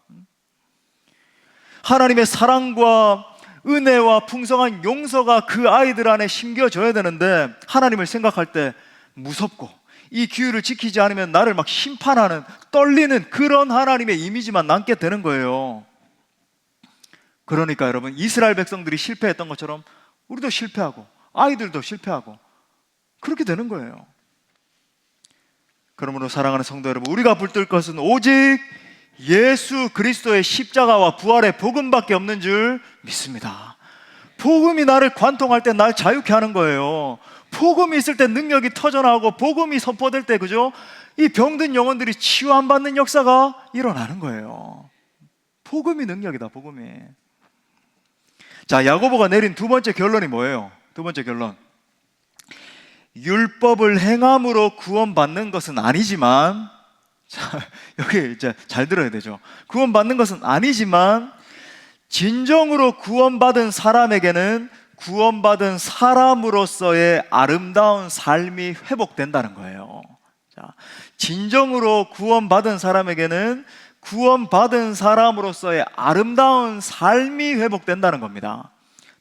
하나님의 사랑과 은혜와 풍성한 용서가 그 아이들 안에 심겨져야 되는데 하나님을 생각할 때 무섭고 이 규율을 지키지 않으면 나를 막 심판하는, 떨리는 그런 하나님의 이미지만 남게 되는 거예요. 그러니까 여러분, 이스라엘 백성들이 실패했던 것처럼 우리도 실패하고 아이들도 실패하고 그렇게 되는 거예요. 그러므로 사랑하는 성도 여러분, 우리가 붙들 것은 오직 예수 그리스도의 십자가와 부활의 복음밖에 없는 줄 믿습니다. 복음이 나를 관통할 때 날 자유케 하는 거예요. 복음이 있을 때 능력이 터져나오고, 복음이 선포될 때, 그죠? 이 병든 영혼들이 치유 안 받는 역사가 일어나는 거예요. 복음이 능력이다, 복음이. 자, 야고보가 내린 두 번째 결론이 뭐예요? 두 번째 결론. 율법을 행함으로 구원받는 것은 아니지만, 자, 여기 이제 잘 들어야 되죠. 구원받는 것은 아니지만, 진정으로 구원받은 사람에게는 구원받은 사람으로서의 아름다운 삶이 회복된다는 거예요. 자, 진정으로 구원받은 사람에게는 구원받은 사람으로서의 아름다운 삶이 회복된다는 겁니다.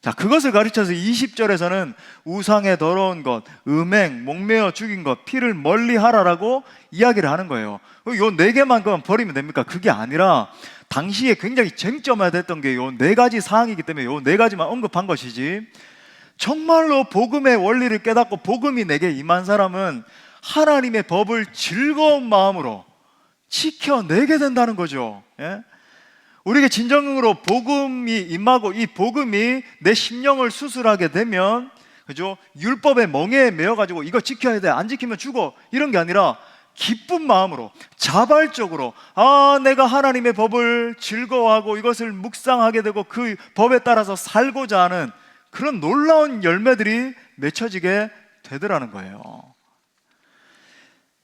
자, 그것을 가르쳐서 20절에서는 우상의 더러운 것, 음행, 목매어 죽인 것, 피를 멀리 하라라고 이야기를 하는 거예요. 요 네 개만 그만 버리면 됩니까? 그게 아니라 당시에 굉장히 쟁점화됐던 게 요 네 가지 사항이기 때문에 요 네 가지만 언급한 것이지, 정말로 복음의 원리를 깨닫고 복음이 내게 임한 사람은 하나님의 법을 즐거운 마음으로 지켜내게 된다는 거죠. 예? 우리에게 진정으로 복음이 임하고 이 복음이 내 심령을 수술하게 되면, 그죠? 율법의 멍에에 매여가지고 이거 지켜야 돼, 안 지키면 죽어, 이런 게 아니라 기쁜 마음으로 자발적으로, 아, 내가 하나님의 법을 즐거워하고 이것을 묵상하게 되고 그 법에 따라서 살고자 하는 그런 놀라운 열매들이 맺혀지게 되더라는 거예요.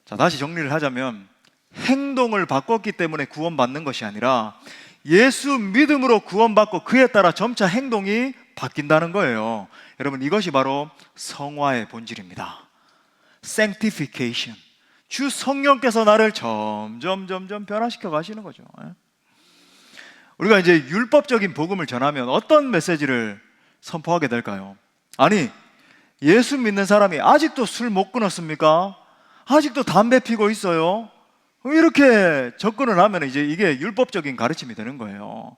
자, 다시 정리를 하자면, 행동을 바꿨기 때문에 구원받는 것이 아니라 예수 믿음으로 구원받고 그에 따라 점차 행동이 바뀐다는 거예요. 여러분, 이것이 바로 성화의 본질입니다. Sanctification. 주 성령께서 나를 점점 변화시켜 가시는 거죠. 우리가 이제 율법적인 복음을 전하면 어떤 메시지를 선포하게 될까요? 아니, 예수 믿는 사람이 아직도 술 못 끊었습니까? 아직도 담배 피고 있어요? 이렇게 접근을 하면 이제 이게 율법적인 가르침이 되는 거예요.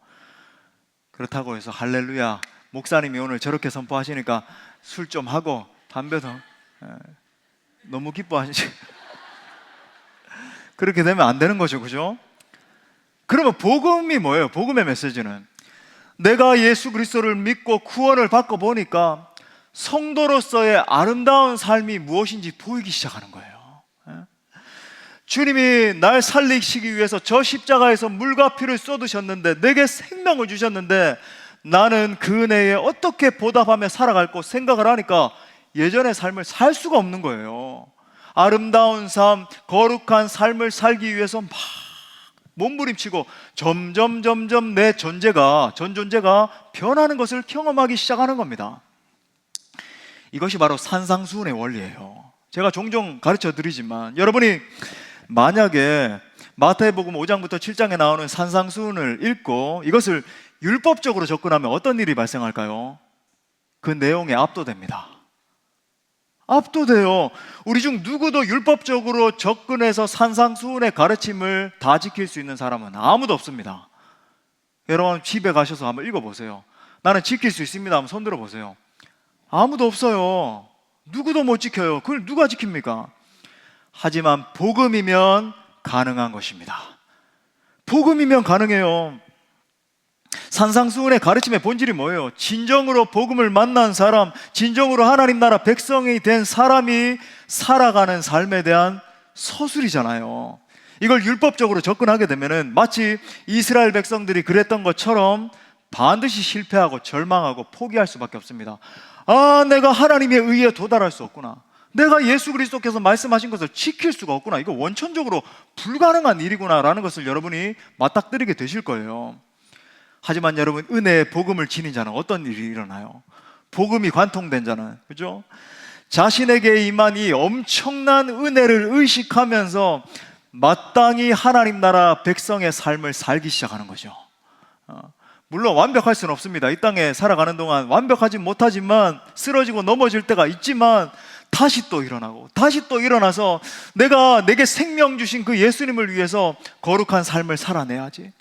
그렇다고 해서 할렐루야, 목사님이 오늘 저렇게 선포하시니까 술 좀 하고 담배도 너무 기뻐하시지 그렇게 되면 안 되는 거죠, 그죠? 그러면 복음이 뭐예요? 복음의 메시지는 내가 예수 그리스도를 믿고 구원을 받고 보니까 성도로서의 아름다운 삶이 무엇인지 보이기 시작하는 거예요. 주님이 날 살리시기 위해서 저 십자가에서 물과 피를 쏟으셨는데, 내게 생명을 주셨는데, 나는 그 은혜에 어떻게 보답하며 살아갈 것 생각을 하니까 예전의 삶을 살 수가 없는 거예요. 아름다운 삶, 거룩한 삶을 살기 위해서 막 몸부림치고 점점 내 전 존재가 변하는 것을 경험하기 시작하는 겁니다. 이것이 바로 산상수훈의 원리예요. 제가 종종 가르쳐 드리지만, 여러분이 만약에 마태복음 5장부터 7장에 나오는 산상수훈을 읽고 이것을 율법적으로 접근하면 어떤 일이 발생할까요? 그 내용에 압도됩니다. 압도돼요. 우리 중 누구도 율법적으로 접근해서 산상수훈의 가르침을 다 지킬 수 있는 사람은 아무도 없습니다. 여러분 집에 가셔서 한번 읽어보세요. 나는 지킬 수 있습니다 하면 손 들어보세요. 아무도 없어요. 누구도 못 지켜요. 그걸 누가 지킵니까? 하지만 복음이면 가능한 것입니다. 복음이면 가능해요. 산상수훈의 가르침의 본질이 뭐예요? 진정으로 복음을 만난 사람, 진정으로 하나님 나라 백성이 된 사람이 살아가는 삶에 대한 서술이잖아요. 이걸 율법적으로 접근하게 되면은 마치 이스라엘 백성들이 그랬던 것처럼 반드시 실패하고 절망하고 포기할 수밖에 없습니다. 아, 내가 하나님의 의에 도달할 수 없구나. 내가 예수 그리스도께서 말씀하신 것을 지킬 수가 없구나. 이거 원천적으로 불가능한 일이구나라는 것을 여러분이 맞닥뜨리게 되실 거예요. 하지만 여러분, 은혜의 복음을 지닌 자는 어떤 일이 일어나요? 복음이 관통된 자는, 그죠? 자신에게 임한 이 엄청난 은혜를 의식하면서 마땅히 하나님 나라 백성의 삶을 살기 시작하는 거죠. 물론 완벽할 수는 없습니다. 이 땅에 살아가는 동안 완벽하지 못하지만, 쓰러지고 넘어질 때가 있지만, 다시 또 일어나고 다시 또 일어나서 내게 생명 주신 그 예수님을 위해서 거룩한 삶을 살아내야지.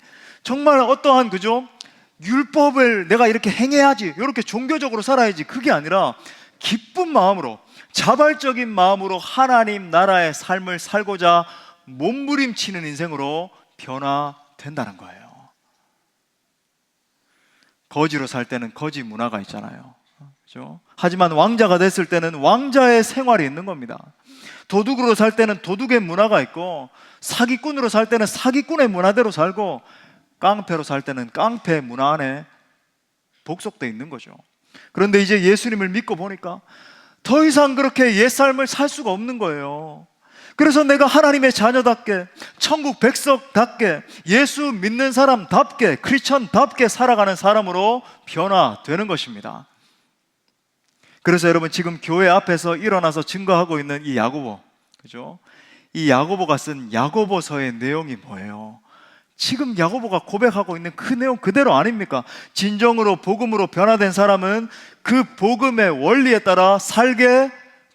정말 어떠한 그죠? 율법을 내가 이렇게 행해야지, 이렇게 종교적으로 살아야지, 그게 아니라 기쁜 마음으로, 자발적인 마음으로 하나님 나라의 삶을 살고자 몸부림치는 인생으로 변화된다는 거예요. 거지로 살 때는 거지 문화가 있잖아요. 그렇죠? 하지만 왕자가 됐을 때는 왕자의 생활이 있는 겁니다. 도둑으로 살 때는 도둑의 문화가 있고, 사기꾼으로 살 때는 사기꾼의 문화대로 살고, 깡패로 살 때는 깡패 문화 안에 복속되어 있는 거죠. 그런데 이제 예수님을 믿고 보니까 더 이상 그렇게 옛삶을 살 수가 없는 거예요. 그래서 내가 하나님의 자녀답게, 천국 백성답게, 예수 믿는 사람답게, 크리스천답게 살아가는 사람으로 변화되는 것입니다. 그래서 여러분, 지금 교회 앞에서 일어나서 증거하고 있는 이 야고보, 그죠? 이 야고보가 쓴 야고보서의 내용이 뭐예요? 지금 야고보가 고백하고 있는 그 내용 그대로 아닙니까? 진정으로 복음으로 변화된 사람은 그 복음의 원리에 따라 살게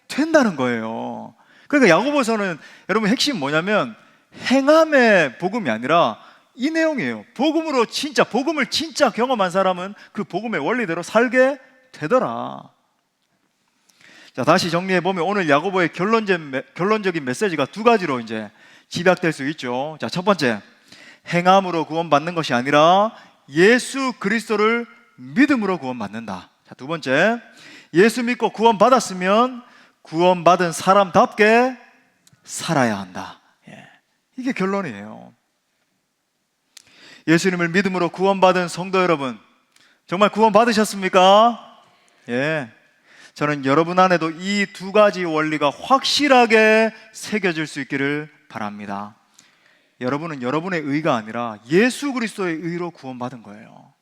된다는 거예요. 그러니까 야고보서는 여러분 핵심 뭐냐면 행함의 복음이 아니라 이 내용이에요. 복음을 진짜 경험한 사람은 그 복음의 원리대로 살게 되더라. 자, 다시 정리해 보면 오늘 야고보의 결론적인 메시지가 두 가지로 이제 집약될 수 있죠. 자, 첫 번째, 행함으로 구원받는 것이 아니라 예수 그리스도를 믿음으로 구원받는다. 자, 두 번째, 예수 믿고 구원받았으면 구원받은 사람답게 살아야 한다. 이게 결론이에요. 예수님을 믿음으로 구원받은 성도 여러분, 정말 구원받으셨습니까? 예. 저는 여러분 안에도 이 두 가지 원리가 확실하게 새겨질 수 있기를 바랍니다. 여러분은 여러분의 의가 아니라 예수 그리스도의 의로 구원받은 거예요.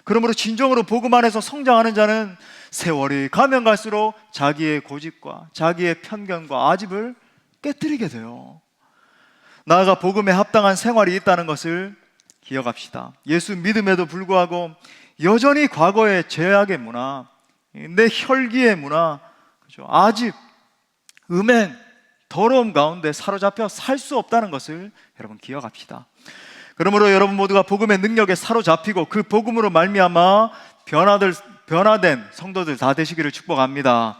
그러므로 진정으로 복음 안에서 성장하는 자는 세월이 가면 갈수록 자기의 고집과 자기의 편견과 아집을 깨뜨리게 돼요. 나아가 복음에 합당한 생활이 있다는 것을 기억합시다. 예수 믿음에도 불구하고 여전히 과거의 죄악의 문화, 내 혈기의 문화, 그렇죠? 아집, 음행, 더러움 가운데 사로잡혀 살 수 없다는 것을 여러분 기억합시다. 그러므로 여러분 모두가 복음의 능력에 사로잡히고 그 복음으로 말미암아 변화된 성도들 다 되시기를 축복합니다.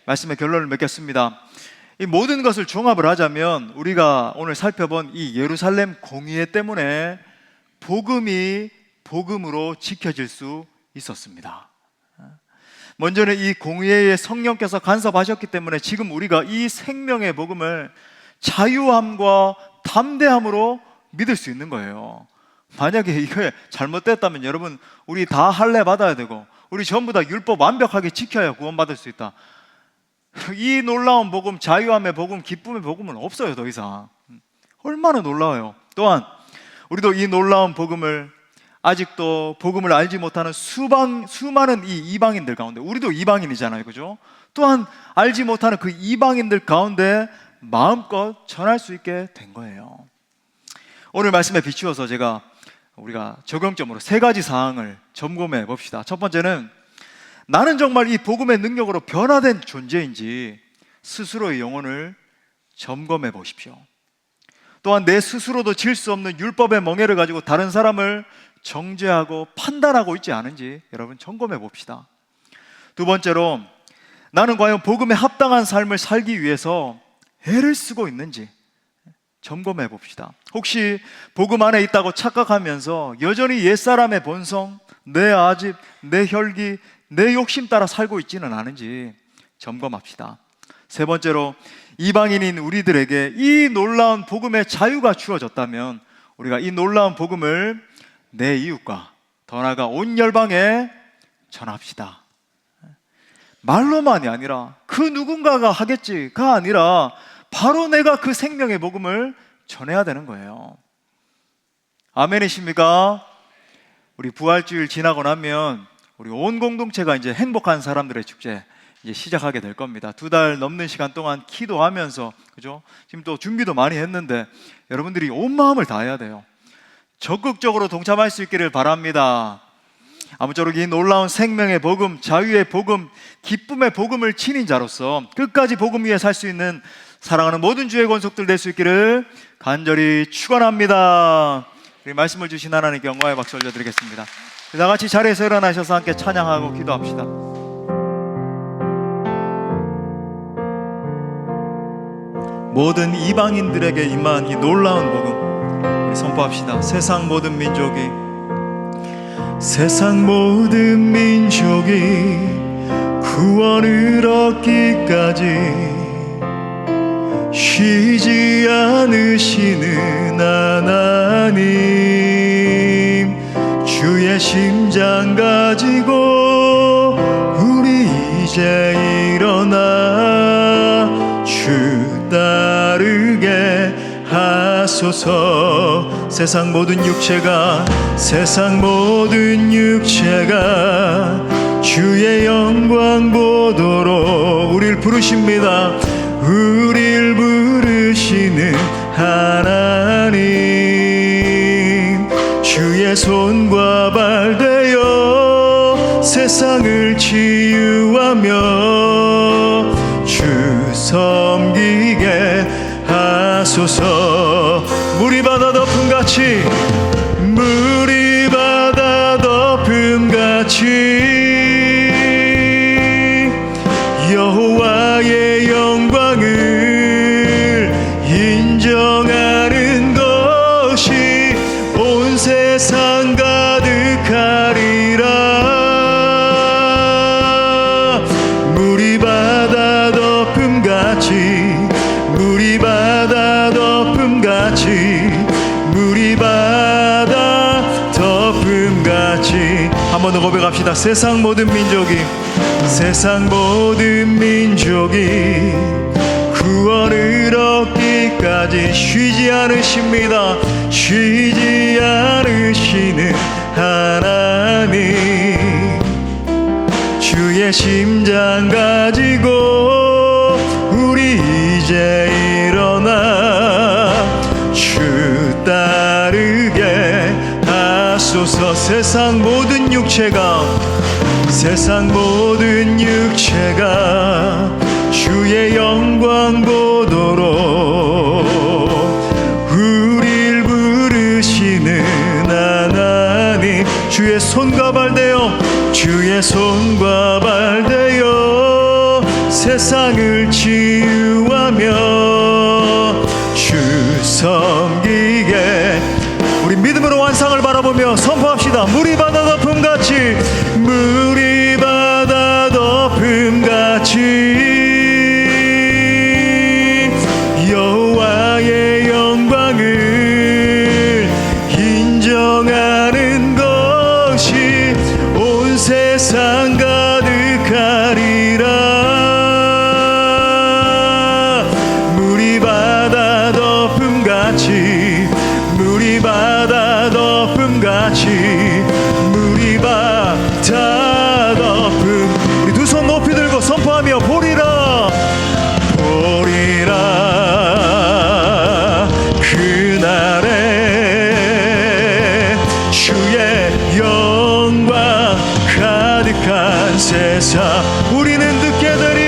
말씀의 결론을 맺겠습니다. 이 모든 것을 종합을 하자면 우리가 오늘 살펴본 이 예루살렘 공의회 때문에 복음이 복음으로 지켜질 수 있었습니다. 먼저는 이 공의회에 성령께서 간섭하셨기 때문에 지금 우리가 이 생명의 복음을 자유함과 담대함으로 믿을 수 있는 거예요. 만약에 이게 잘못됐다면 여러분, 우리 다 할례 받아야 되고 우리 전부 다 율법 완벽하게 지켜야 구원받을 수 있다. 이 놀라운 복음, 자유함의 복음, 기쁨의 복음은 없어요. 더 이상. 얼마나 놀라워요. 또한 우리도 이 놀라운 복음을, 아직도 복음을 알지 못하는 수많은 이 이방인들 가운데, 우리도 이방인이잖아요, 그죠? 또한 알지 못하는 그 이방인들 가운데 마음껏 전할 수 있게 된 거예요. 오늘 말씀에 비추어서 우리가 적용점으로 세 가지 사항을 점검해 봅시다. 첫 번째는 나는 정말 이 복음의 능력으로 변화된 존재인지 스스로의 영혼을 점검해 보십시오. 또한 내 스스로도 질 수 없는 율법의 멍에를 가지고 다른 사람을 정죄하고 판단하고 있지 않은지 여러분 점검해 봅시다. 두 번째로 나는 과연 복음에 합당한 삶을 살기 위해서 애를 쓰고 있는지 점검해 봅시다. 혹시 복음 안에 있다고 착각하면서 여전히 옛사람의 본성, 내 아집, 내 혈기, 내 욕심 따라 살고 있지는 않은지 점검합시다. 세 번째로 이방인인 우리들에게 이 놀라운 복음의 자유가 주어졌다면 우리가 이 놀라운 복음을 내 이웃과 더 나아가 온 열방에 전합시다. 말로만이 아니라 그 누군가가 하겠지가 아니라 바로 내가 그 생명의 복음을 전해야 되는 거예요. 아멘이십니까? 우리 부활주일 지나고 나면 우리 온 공동체가 이제 행복한 사람들의 축제 이제 시작하게 될 겁니다. 2달 넘는 시간 동안 기도하면서, 그죠? 지금 또 준비도 많이 했는데 여러분들이 온 마음을 다해야 돼요. 적극적으로 동참할 수 있기를 바랍니다. 아무쪼록 이 놀라운 생명의 복음, 자유의 복음, 기쁨의 복음을 지닌 자로서 끝까지 복음 위에 살 수 있는 사랑하는 모든 주의 권속들 될 수 있기를 간절히 축원합니다. 말씀을 주신 하나님께 영광의 박수 올려드리겠습니다. 다 같이 자리에서 일어나셔서 함께 찬양하고 기도합시다. 모든 이방인들에게 임한 이 놀라운 복음 우리 선포합시다. 세상 모든 민족이 구원을 얻기까지 쉬지 않으시는 하나님, 주의 심장 가지고 우리 이제 일어나 주 따르게 하소서. 세상 모든 육체가 주의 영광 보도록 우릴 부르십니다. 우릴 부르시는 하나님, 주의 손과 발 되어 세상을 치유하며 주 섬기게 하소서. 물이 바다 덮음같이 여호와의 영광을 인정하는 것이 온 세상 가득하리라. 물이 바다 덮음같이 한 번 더 고백합시다. 세상 모든 민족이 구원을 얻기까지 쉬지 않으십니다. 쉬지 않으시는 하나님, 주의 심장 가지고 우리 이제 일어나 주 따르게 하소서. 세상 모든 육체가 주의 영광 보도록 우릴 부르시는 하나님, 주의 손과 발 되어 세상을 치유하며 주 섬기게. 우리 믿음으로 완상을 바라보며 선포합시다. 물이 바다 덮음같이 여호와의 영광을 인정하는 것이 온 세상 가득하리라. 물이 바다 덮음같이 우리 두 손 높이 들고 선포하며 보리라 그날에 주의 영광 가득한 세상 우리는 듣게 되리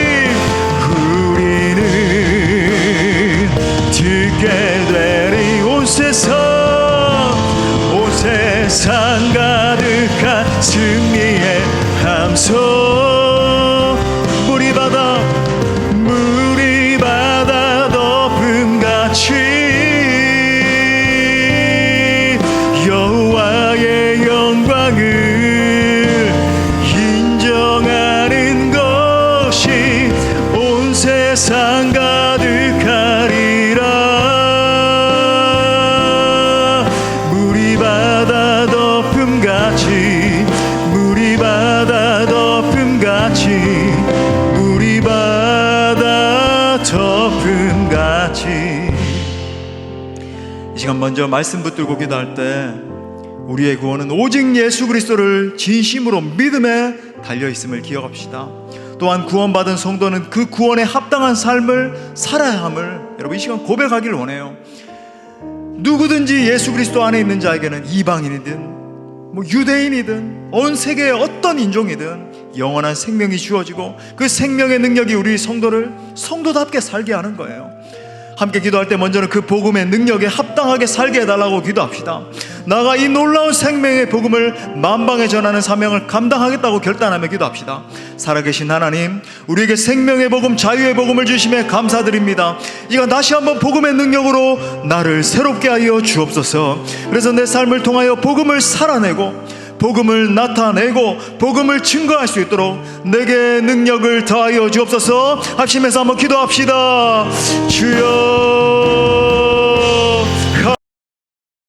온 세상 가득한 승리의 함성. 물이 바다 덮음같이 여호와의 영광을 인정하는 것이 온 세상 가득하리라. 물이 바다 덮음같이 이 시간 먼저 말씀 붙들고 기도할 때 우리의 구원은 오직 예수 그리스도를 진심으로 믿음에 달려있음을 기억합시다. 또한 구원받은 성도는 그 구원에 합당한 삶을 살아야 함을 여러분 이 시간 고백하기를 원해요. 누구든지 예수 그리스도 안에 있는 자에게는 이방인이든 유대인이든 온 세계의 어떤 인종이든 영원한 생명이 주어지고 그 생명의 능력이 우리 성도를 성도답게 살게 하는 거예요. 함께 기도할 때 먼저는 그 복음의 능력에 합당하게 살게 해달라고 기도합시다. 나가 이 놀라운 생명의 복음을 만방에 전하는 사명을 감당하겠다고 결단하며 기도합시다. 살아계신 하나님, 우리에게 생명의 복음, 자유의 복음을 주심에 감사드립니다. 이가 다시 한번 복음의 능력으로 나를 새롭게 하여 주옵소서. 그래서 내 삶을 통하여 복음을 살아내고 복음을 나타내고 복음을 증거할 수 있도록 내게 능력을 더하여 주옵소서. 합심해서 한번 기도합시다. 주여